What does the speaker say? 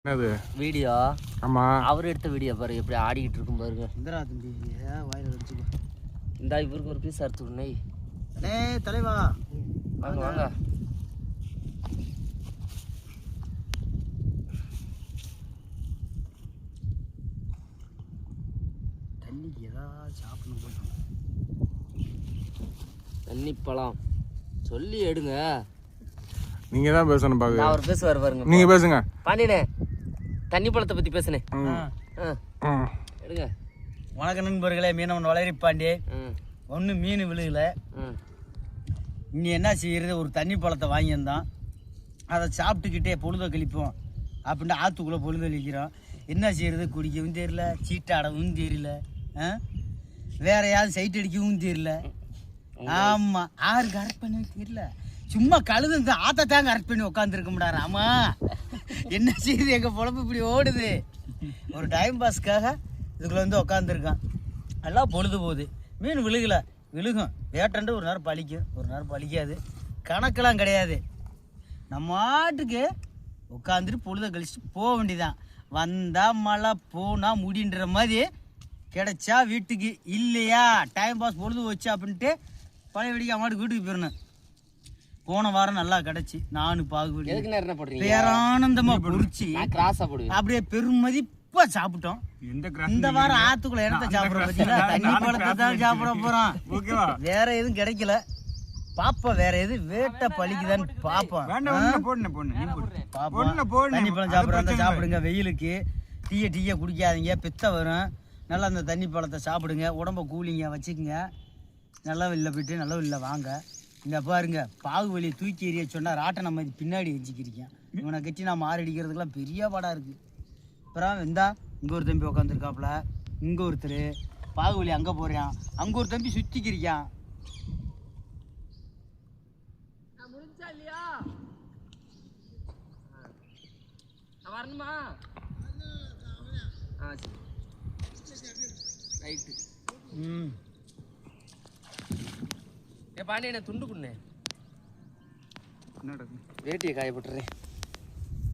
என்னது வீடியோ? ஆமா, அவர் எடுத்த வீடியோ பாரு, எப்படி ஆடிக்கிட்டு இருக்கும் பாருங்க. இந்தரா தம்பி வாயில வச்சுக்கோ. இந்த இவருக்கு ஒரு பீஸ் அறுத்து விடு. அடே தலைவா, வாங்க வாங்க. தண்ணிக்கு ஏதாவது சாப்பிடணும் போய். தண்ணி பழம் சொல்லி எடுங்க. நீங்க தான் பேசணும் பாக்கு. அவர் பேசுவார் பாருங்க. நீங்க பேசுங்க. பாண்டியனே, தண்ணி பழத்தை பத்தி பேசுனேன். எடுங்க. வணக்க நண்பர்களே, மீனவன் வளரி பாண்டி. ஒன்றும் மீன் விழுகல. இனி என்ன செய்யறது, ஒரு தண்ணி பழத்தை வாங்கியிருந்தான், அதை சாப்பிட்டுக்கிட்டே பொழுத கழிப்போம் அப்படின்ட்டு ஆற்றுக்குள்ளே பொழுத கழிக்கிறோம். என்ன செய்யறது, குடிக்கவும் தெரியல, சீட்டாடவும் தெரியல, வேற யாரும் சைட் அடிக்கவும் தெரியல. ஆமாம், ஆறு கரெக்ட் பண்ண தெரியல. சும்மா கழுது இந்த ஆற்றை தாங்க கரெக்ட் பண்ணி உட்காந்துருக்க முடியாது. ஆமாம், என்ன செய்யுது, எங்கள் பொழப்பு இப்படி ஓடுது. ஒரு டைம் பாஸ்க்காக இதுக்குள்ளே வந்து உட்காந்துருக்கான். எல்லாம் பொழுது போகுது. மீன் விழுகலை, விழுகும். வேட்டண்டு ஒரு நேரம் பழிக்கும், ஒரு நேரம் பழிக்காது. கணக்கெல்லாம் கிடையாது. நம்ம ஆட்டுக்கு உட்காந்துட்டு பொழுத கழிச்சுட்டு போக வேண்டியதான். வந்தால் மழை, போனால் முடின்ற மாதிரி கிடைச்சா வீட்டுக்கு, இல்லையா டைம் பாஸ் பொழுது வச்சு அப்படின்ட்டு பழைய வெடிக்க அம்மாட்டுக்கு வீட்டுக்கு போயிடணும். போன வாரம் நல்லா கிடச்சி, நானும் பாகுபடி பேரானந்தமாக பொறிச்சு அப்படியே பெருமதிப்பா சாப்பிட்டோம். இந்த வாரம் ஆத்துக்குள்ள இடத்த சாப்பிட பார்த்தீங்களா, தண்ணி பழத்தை தான் சாப்பிட போறோம். வேற எதுவும் கிடைக்கல. பாப்பா வேற எது வேட்டை பழிக்குதான்னு பாப்போம். தண்ணி பழம் சாப்பிட்றத சாப்பிடுங்க. வெயிலுக்கு டீயை குடிக்காதீங்க, பித்த வரும். நல்லா அந்த தண்ணி பழத்தை சாப்பிடுங்க, உடம்ப கூலிங்க வச்சுக்கோங்க. நல்ல வெளில போயிட்டு நல்ல வெளில வாங்க. இங்கே பாருங்க, பாகுவலியை தூக்கி எறிய சொன்னால் ராட்டை நம்ம இது பின்னாடி வச்சுக்கிறீங்க. இவனை கட்டி நான் மாறி அடிக்கிறதுக்கெல்லாம் பெரிய பாடாக இருக்குது. அப்புறம் வெந்தா இங்கே ஒரு தம்பி உட்காந்துருக்காப்புல, இங்கே ஒருத்தர் பாகுவலி அங்கே போகிறான், அங்கே ஒரு தம்பி சுற்றிக்கிறியான். வரணுமா? ரைட்டு. பாண்டியனை துண்டு குண்ணே, வேட்டியை காயப்பட்டுறேன்.